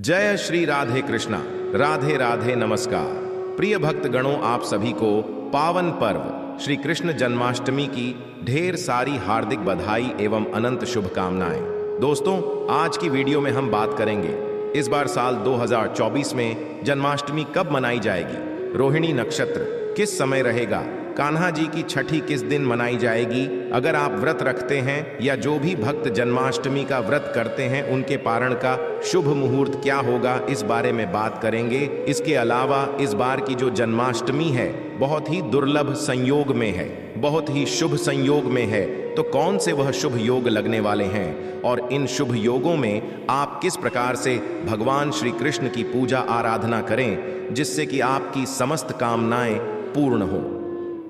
जय श्री राधे कृष्णा। राधे राधे नमस्कार। प्रिय भक्त गणों, आप सभी को पावन पर्व श्री कृष्ण जन्माष्टमी की ढेर सारी हार्दिक बधाई एवं अनंत शुभकामनाएं। दोस्तों, आज की वीडियो में हम बात करेंगे इस बार साल 2024 में जन्माष्टमी कब मनाई जाएगी, रोहिणी नक्षत्र किस समय रहेगा, कान्हा जी की छठी किस दिन मनाई जाएगी। अगर आप व्रत रखते हैं या जो भी भक्त जन्माष्टमी का व्रत करते हैं उनके पारण का शुभ मुहूर्त क्या होगा, इस बारे में बात करेंगे। इसके अलावा इस बार की जो जन्माष्टमी है बहुत ही दुर्लभ संयोग में है, बहुत ही शुभ संयोग में है। तो कौन से वह शुभ योग लगने वाले हैं और इन शुभ योगों में आप किस प्रकार से भगवान श्री कृष्ण की पूजा आराधना करें जिससे कि आपकी समस्त कामनाएं पूर्ण हो।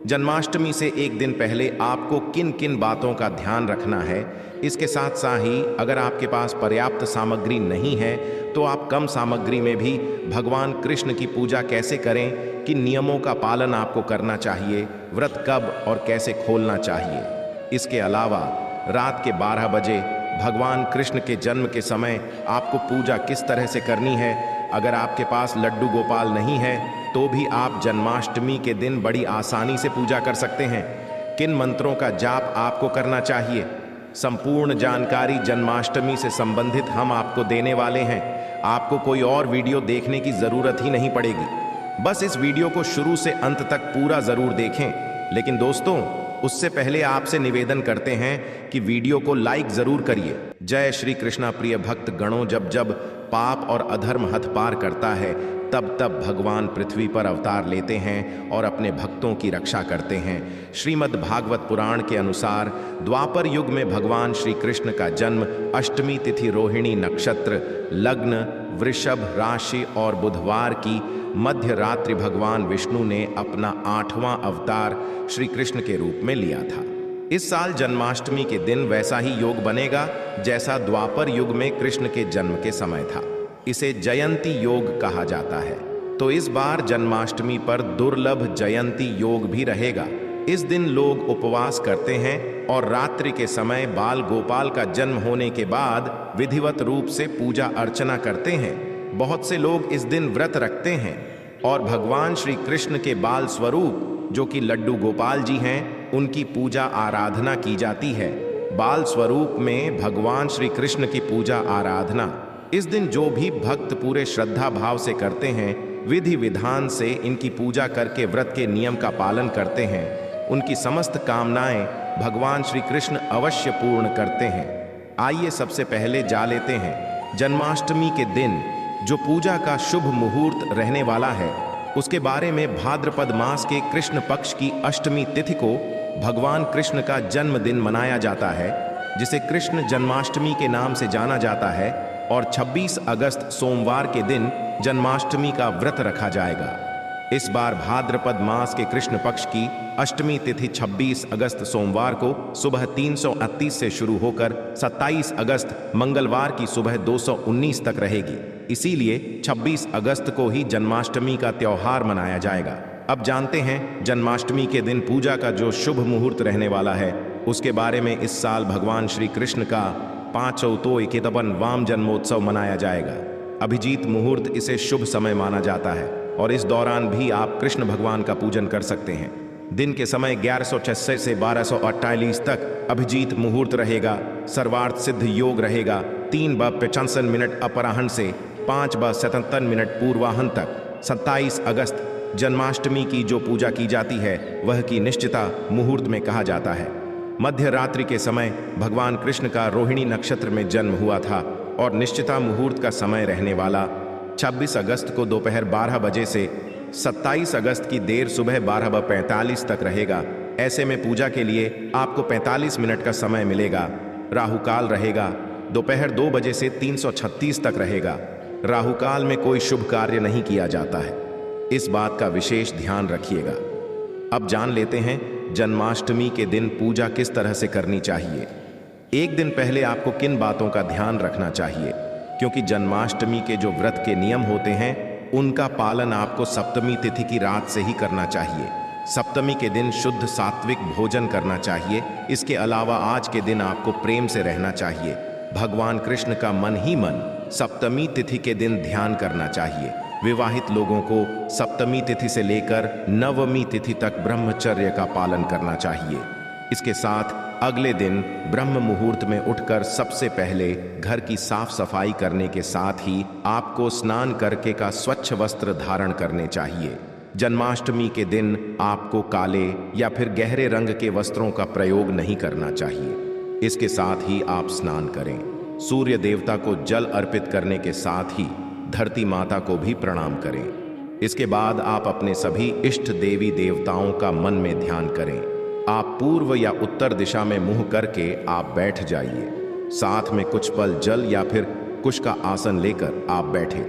जन्माष्टमी से एक दिन पहले आपको किन किन बातों का ध्यान रखना है, इसके साथ साथ ही अगर आपके पास पर्याप्त सामग्री नहीं है तो आप कम सामग्री में भी भगवान कृष्ण की पूजा कैसे करें, किन नियमों का पालन आपको करना चाहिए, व्रत कब और कैसे खोलना चाहिए। इसके अलावा रात के 12 बजे भगवान कृष्ण के जन्म के समय आपको पूजा किस तरह से करनी है। अगर आपके पास लड्डू गोपाल नहीं है तो भी आप जन्माष्टमी के दिन बड़ी आसानी से पूजा कर सकते हैं। किन मंत्रों का जाप आपको करना चाहिए, संपूर्ण जानकारी जन्माष्टमी से संबंधित हम आपको देने वाले हैं। आपको कोई और वीडियो देखने की ज़रूरत ही नहीं पड़ेगी, बस इस वीडियो को शुरू से अंत तक पूरा ज़रूर देखें। लेकिन दोस्तों, उससे पहले आपसे निवेदन करते हैं कि वीडियो को लाइक ज़रूर करिए। जय श्री कृष्णा। प्रिय भक्त गणों, जब जब पाप और अधर्म हद पार करता है तब तब भगवान पृथ्वी पर अवतार लेते हैं और अपने भक्तों की रक्षा करते हैं। श्रीमद् भागवत पुराण के अनुसार द्वापर युग में भगवान श्री कृष्ण का जन्म अष्टमी तिथि रोहिणी नक्षत्र, लग्न वृषभ राशि और बुधवार की मध्य रात्रि भगवान विष्णु ने अपना 8वां अवतार श्री कृष्ण के रूप में लिया था। इस साल जन्माष्टमी के दिन वैसा ही योग बनेगा जैसा द्वापर युग में कृष्ण के जन्म के समय था। इसे जयंती योग कहा जाता है। तो इस बार जन्माष्टमी पर दुर्लभ जयंती योग भी रहेगा। इस दिन लोग उपवास करते हैं और रात्रि के समय बाल गोपाल का जन्म होने के बाद विधिवत रूप से पूजा अर्चना करते हैं। बहुत से लोग इस दिन व्रत रखते हैं और भगवान श्री कृष्ण के बाल स्वरूप जो कि लड्डू गोपाल जी हैं उनकी पूजा आराधना की जाती है। बाल स्वरूप में भगवान श्री कृष्ण की पूजा आराधना इस दिन जो भी भक्त पूरे श्रद्धा भाव से करते हैं, विधि विधान से इनकी पूजा करके व्रत के नियम का पालन करते हैं, उनकी समस्त कामनाएं भगवान श्री कृष्ण अवश्य पूर्ण करते हैं। आइए सबसे पहले जा लेते हैं जन्माष्टमी के दिन जो पूजा का शुभ मुहूर्त रहने वाला है उसके बारे में। भाद्रपद मास के कृष्ण पक्ष की अष्टमी तिथि को भगवान कृष्ण का जन्मदिन मनाया जाता है, जिसे कृष्ण जन्माष्टमी के नाम से जाना जाता है। और 26 अगस्त सोमवार के दिन जन्माष्टमी का व्रत रखा जाएगा। इस बार भाद्रपद मास के कृष्ण पक्ष की अष्टमी तिथि 26 अगस्त सोमवार को सुबह 338 से शुरू होकर 27 अगस्त मंगलवार की सुबह 219 तक रहेगी। इसीलिए 26 अगस्त को ही जन्माष्टमी का त्योहार मनाया जाएगा। अब जानते हैं जन्माष्टमी के दिन पूजा का जो शुभ मुहूर्त रहने वाला है उसके बारे में। इस साल भगवान श्री कृष्ण का 5 वाम जन्मोत्सव मनाया जाएगा। अभिजीत मुहूर्त इसे शुभ समय माना जाता है और इस दौरान भी आप कृष्ण भगवान का पूजन कर सकते हैं। दिन के समय 1166 से 1248 तक अभिजीत मुहूर्त रहेगा। सर्वार्थ सिद्ध योग रहेगा 3:55 अपराह्न से 5:77 पूर्वाह्न तक। 27 अगस्त जन्माष्टमी की जो पूजा की जाती है वह की निश्चिता मुहूर्त में कहा जाता है। मध्य रात्रि के समय भगवान कृष्ण का रोहिणी नक्षत्र में जन्म हुआ था और निश्चिता मुहूर्त का समय रहने वाला 26 अगस्त को दोपहर 12 बजे से 27 अगस्त की देर सुबह 12:45 तक रहेगा। ऐसे में पूजा के लिए आपको 45 मिनट का समय मिलेगा। राहु काल रहेगा दोपहर 2 बजे से 336 तक रहेगा। राहु काल में कोई शुभ कार्य नहीं किया जाता है, इस बात का विशेष ध्यान रखिएगा। अब जान लेते हैं जन्माष्टमी के दिन पूजा किस तरह से करनी चाहिए। एक दिन पहले आपको किन बातों का ध्यान रखना चाहिए, क्योंकि जन्माष्टमी के जो व्रत के नियम होते हैं उनका पालन आपको सप्तमी तिथि की रात से ही करना चाहिए। सप्तमी के दिन शुद्ध सात्विक भोजन करना चाहिए। इसके अलावा आज के दिन आपको प्रेम से रहना चाहिए। भगवान कृष्ण का मन ही मन सप्तमी तिथि के दिन ध्यान करना चाहिए। विवाहित लोगों को सप्तमी तिथि से लेकर नवमी तिथि तक ब्रह्मचर्य का पालन करना चाहिए। इसके साथ अगले दिन ब्रह्म मुहूर्त में उठकर सबसे पहले घर की साफ सफाई करने के साथ ही आपको स्नान करके का स्वच्छ वस्त्र धारण करने चाहिए। जन्माष्टमी के दिन आपको काले या फिर गहरे रंग के वस्त्रों का प्रयोग नहीं करना चाहिए। इसके साथ ही आप स्नान करें। सूर्य देवता को जल अर्पित करने के साथ ही धरती माता को भी प्रणाम करें। इसके बाद आप अपने सभी इष्ट देवी देवताओं का मन में ध्यान करें। आप पूर्व या उत्तर दिशा में मुंह करके आप बैठ जाइए। साथ में कुछ पल जल या फिर कुश का आसन लेकर आप बैठे।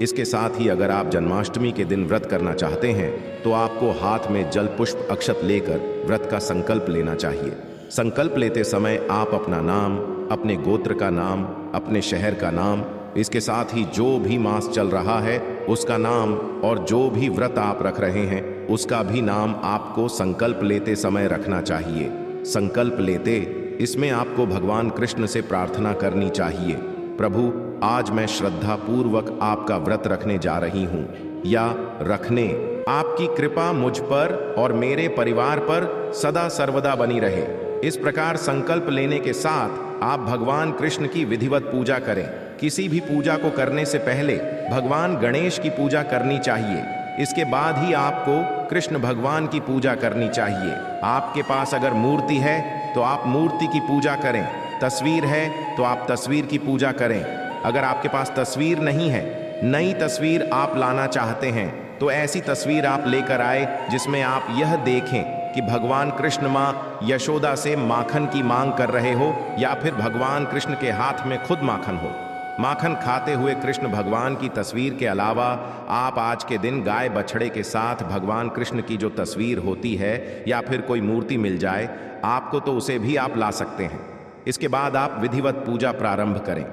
इसके साथ ही अगर आप जन्माष्टमी के दिन व्रत करना चाहते हैं तो आपको हाथ में जल पुष्प अक्षत लेकर व्रत का संकल्प लेना चाहिए। संकल्प लेते समय आप अपना नाम, अपने गोत्र का नाम, अपने शहर का नाम, इसके साथ ही जो भी मास चल रहा है उसका नाम और जो भी व्रत आप रख रहे हैं उसका भी नाम आपको संकल्प लेते समय रखना चाहिए। संकल्प लेते इसमें आपको भगवान कृष्ण से प्रार्थना करनी चाहिए, प्रभु आज मैं श्रद्धा पूर्वक आपका व्रत रखने जा रही हूँ, या रखने आपकी कृपा मुझ पर और मेरे परिवार पर सदा सर्वदा बनी रहे। इस प्रकार संकल्प लेने के साथ आप भगवान कृष्ण की विधिवत पूजा करें। किसी भी पूजा को करने से पहले भगवान गणेश की पूजा करनी चाहिए। इसके बाद ही आपको कृष्ण भगवान की पूजा करनी चाहिए। आपके पास अगर मूर्ति है तो आप मूर्ति की पूजा करें, तस्वीर है तो आप तस्वीर की पूजा करें। अगर आपके पास तस्वीर नहीं है, नई तस्वीर आप लाना चाहते हैं तो ऐसी तस्वीर आप लेकर आए जिसमें आप यह देखें कि भगवान कृष्ण माँ यशोदा से माखन की मांग कर रहे हो या फिर भगवान कृष्ण के हाथ में खुद माखन हो। माखन खाते हुए कृष्ण भगवान की तस्वीर के अलावा आप आज के दिन गाय बछड़े के साथ भगवान कृष्ण की जो तस्वीर होती है या फिर कोई मूर्ति मिल जाए आपको तो उसे भी आप ला सकते हैं। इसके बाद आप विधिवत पूजा प्रारंभ करें।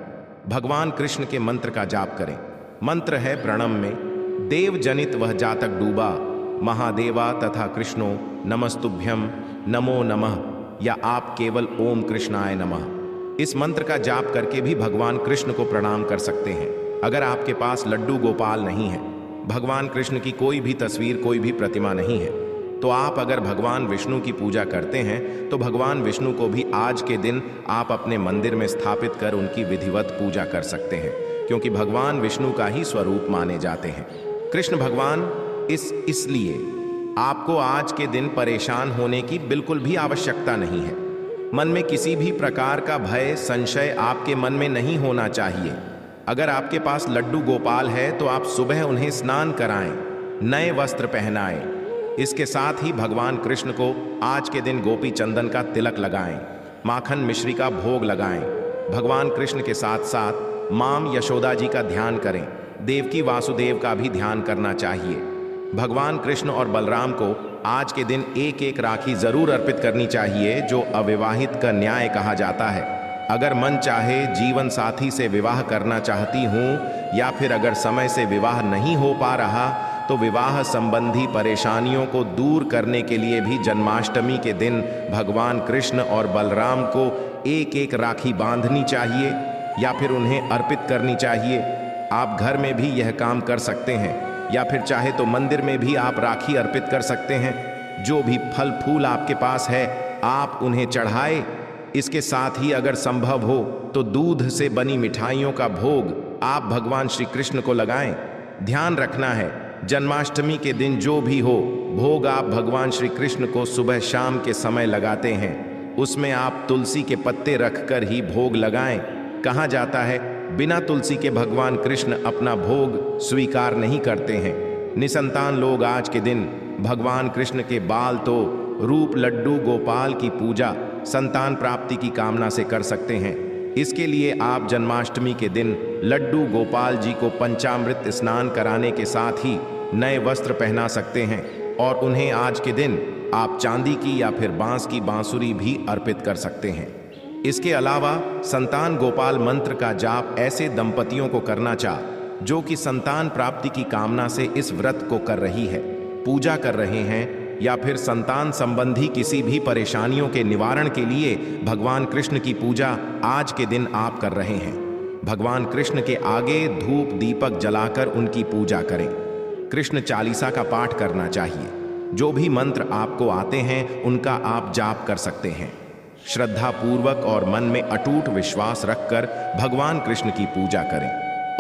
भगवान कृष्ण के मंत्र का जाप करें। मंत्र है प्रणम में, देव जनित वह जातक डूबा, महादेवा तथा कृष्णो नमस्तुभ्यम नमो नमः, या आप केवल ओम कृष्णाय नमः। इस मंत्र का जाप करके भी भगवान कृष्ण को प्रणाम कर सकते हैं। अगर आपके पास लड्डू गोपाल नहीं है, भगवान कृष्ण की कोई भी तस्वीर, कोई भी प्रतिमा नहीं है, तो आप अगर भगवान विष्णु की पूजा करते हैं तो भगवान विष्णु को भी आज के दिन आप अपने मंदिर में स्थापित कर उनकी विधिवत पूजा कर सकते हैं, क्योंकि भगवान विष्णु का ही स्वरूप माने जाते हैं। कृष्ण भगवान इसलिए आपको आज के दिन परेशान होने की बिल्कुल भी आवश्यकता नहीं है। मन में किसी भी प्रकार का भय, संशय आपके मन में नहीं होना चाहिए। अगर आपके पास लड्डू गोपाल है तो आप सुबह उन्हें स्नान कराएं, नए वस्त्र पहनाएं। इसके साथ ही भगवान कृष्ण को आज के दिन गोपी चंदन का तिलक लगाएं, माखन मिश्री का भोग लगाएं। भगवान कृष्ण के साथ साथ मां यशोदा जी का ध्यान करें। देवकी वासुदेव का भी ध्यान करना चाहिए। भगवान कृष्ण और बलराम को आज के दिन एक एक राखी जरूर अर्पित करनी चाहिए, जो अविवाहित का न्याय कहा जाता है। अगर मन चाहे जीवन साथी से विवाह करना चाहती हूँ या फिर अगर समय से विवाह नहीं हो पा रहा तो विवाह संबंधी परेशानियों को दूर करने के लिए भी जन्माष्टमी के दिन भगवान कृष्ण और बलराम को एक एक राखी बांधनी चाहिए या फिर उन्हें अर्पित करनी चाहिए। आप घर में भी यह काम कर सकते हैं या फिर चाहे तो मंदिर में भी आप राखी अर्पित कर सकते हैं। जो भी फल फूल आपके पास है आप उन्हें चढ़ाए। इसके साथ ही अगर संभव हो तो दूध से बनी मिठाइयों का भोग आप भगवान श्री कृष्ण को लगाएं। ध्यान रखना है, जन्माष्टमी के दिन जो भी हो भोग आप भगवान श्री कृष्ण को सुबह शाम के समय लगाते हैं, उसमें आप तुलसी के पत्ते रखकर ही भोग लगाएं। कहा जाता है बिना तुलसी के भगवान कृष्ण अपना भोग स्वीकार नहीं करते हैं। निसंतान लोग आज के दिन भगवान कृष्ण के बाल तो रूप लड्डू गोपाल की पूजा संतान प्राप्ति की कामना से कर सकते हैं। इसके लिए आप जन्माष्टमी के दिन लड्डू गोपाल जी को पंचामृत स्नान कराने के साथ ही नए वस्त्र पहना सकते हैं और उन्हें आज के दिन आप चांदी की या फिर बांस की बांसुरी भी अर्पित कर सकते हैं। इसके अलावा संतान गोपाल मंत्र का जाप ऐसे दंपतियों को करना जो कि संतान प्राप्ति की कामना से इस व्रत को कर रही है, पूजा कर रहे हैं या फिर संतान संबंधी किसी भी परेशानियों के निवारण के लिए भगवान कृष्ण की पूजा आज के दिन आप कर रहे हैं। भगवान कृष्ण के आगे धूप दीपक जलाकर उनकी पूजा करें। कृष्ण चालीसा का पाठ करना चाहिए। जो भी मंत्र आपको आते हैं उनका आप जाप कर सकते हैं। श्रद्धा पूर्वक और मन में अटूट विश्वास रखकर भगवान कृष्ण की पूजा करें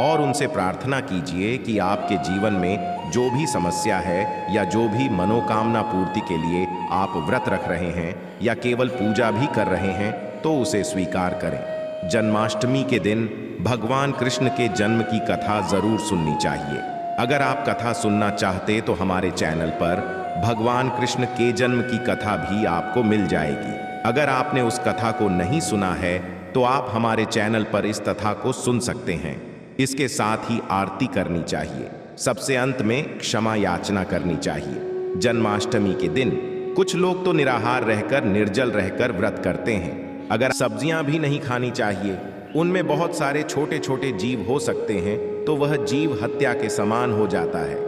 और उनसे प्रार्थना कीजिए कि आपके जीवन में जो भी समस्या है या जो भी मनोकामना पूर्ति के लिए आप व्रत रख रहे हैं या केवल पूजा भी कर रहे हैं तो उसे स्वीकार करें। जन्माष्टमी के दिन भगवान कृष्ण के जन्म की कथा जरूर सुननी चाहिए। अगर आप कथा सुनना चाहते तो हमारे चैनल पर भगवान कृष्ण के जन्म की कथा भी आपको मिल जाएगी। अगर आपने उस कथा को नहीं सुना है तो आप हमारे चैनल पर इस कथा को सुन सकते हैं। इसके साथ ही आरती करनी चाहिए। सबसे अंत में क्षमा याचना करनी चाहिए। जन्माष्टमी के दिन कुछ लोग तो निराहार रहकर निर्जल रहकर व्रत करते हैं। अगर सब्जियां भी नहीं खानी चाहिए, उनमें बहुत सारे छोटे छोटे जीव हो सकते हैं तो वह जीव हत्या के समान हो जाता है।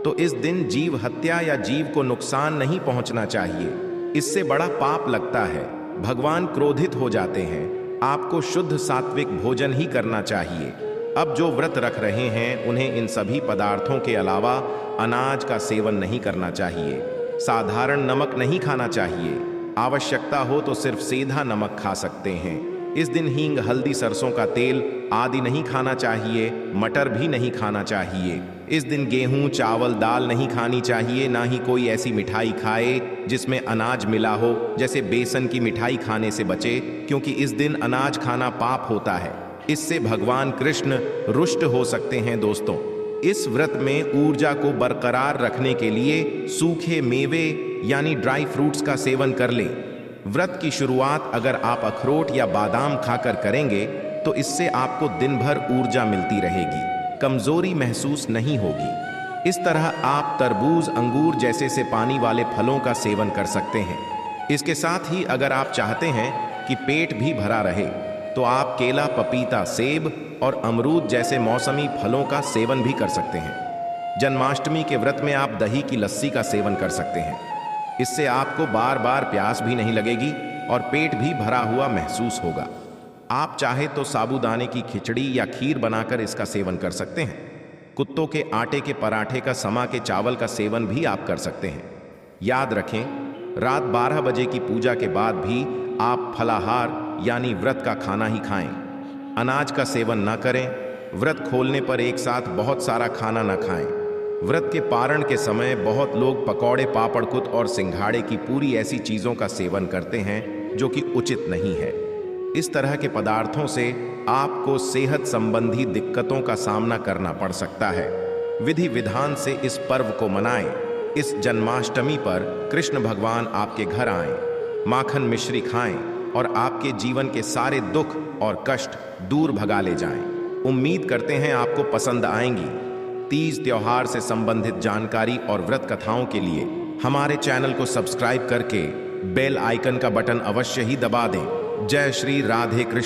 तो इस दिन जीव हत्या या जीव को नुकसान नहीं पहुंचना चाहिए, इससे बड़ा पाप लगता है। भगवान क्रोधित हो जाते हैं। आपको शुद्ध सात्विक भोजन ही करना चाहिए। अब जो व्रत रख रहे हैं उन्हें इन सभी पदार्थों के अलावा अनाज का सेवन नहीं करना चाहिए। साधारण नमक नहीं खाना चाहिए। आवश्यकता हो तो सिर्फ सीधा नमक खा सकते हैं। इस दिन हींग, हल्दी, सरसों का तेल आदि नहीं खाना चाहिए। मटर भी नहीं खाना चाहिए। इस दिन गेहूं, चावल, दाल नहीं खानी चाहिए। ना ही कोई ऐसी मिठाई खाए जिसमें अनाज मिला हो, जैसे बेसन की मिठाई खाने से बचे, क्योंकि इस दिन अनाज खाना पाप होता है। इससे भगवान कृष्ण रुष्ट हो सकते हैं। दोस्तों, इस व्रत में ऊर्जा को बरकरार रखने के लिए सूखे मेवे यानी ड्राई फ्रूट्स का सेवन कर लें। व्रत की शुरुआत अगर आप अखरोट या बादाम खाकर करेंगे तो इससे आपको दिन भर ऊर्जा मिलती रहेगी, कमजोरी महसूस नहीं होगी। इस तरह आप तरबूज, अंगूर जैसे से पानी वाले फलों का सेवन कर सकते हैं। इसके साथ ही अगर आप चाहते हैं कि पेट भी भरा रहे तो आप केला, पपीता, सेब और अमरूद जैसे मौसमी फलों का सेवन भी कर सकते हैं। जन्माष्टमी के व्रत में आप दही की लस्सी का सेवन कर सकते हैं। इससे आपको बार बार प्यास भी नहीं लगेगी और पेट भी भरा हुआ महसूस होगा। आप चाहे तो साबूदाने की खिचड़ी या खीर बनाकर इसका सेवन कर सकते हैं। कुत्तों के आटे के पराठे का, समा के चावल का सेवन भी आप कर सकते हैं। याद रखें, रात 12 बजे की पूजा के बाद भी आप फलाहार यानी व्रत का खाना ही खाएं। अनाज का सेवन न करें। व्रत खोलने पर एक साथ बहुत सारा खाना न खाएं। व्रत के पारण के समय बहुत लोग पकौड़े, पापड़, कुत और सिंघाड़े की पूरी ऐसी चीज़ों का सेवन करते हैं जो कि उचित नहीं है। इस तरह के पदार्थों से आपको सेहत संबंधी दिक्कतों का सामना करना पड़ सकता है। विधि विधान से इस पर्व को मनाएं। इस जन्माष्टमी पर कृष्ण भगवान आपके घर आएं, माखन मिश्री खाएं और आपके जीवन के सारे दुख और कष्ट दूर भगा ले जाएं। उम्मीद करते हैं आपको पसंद आएंगी। तीज त्योहार से संबंधित जानकारी और व्रत कथाओं के लिए हमारे चैनल को सब्सक्राइब करके बेल आइकन का बटन अवश्य ही दबा दें। जय श्री राधे कृष्ण।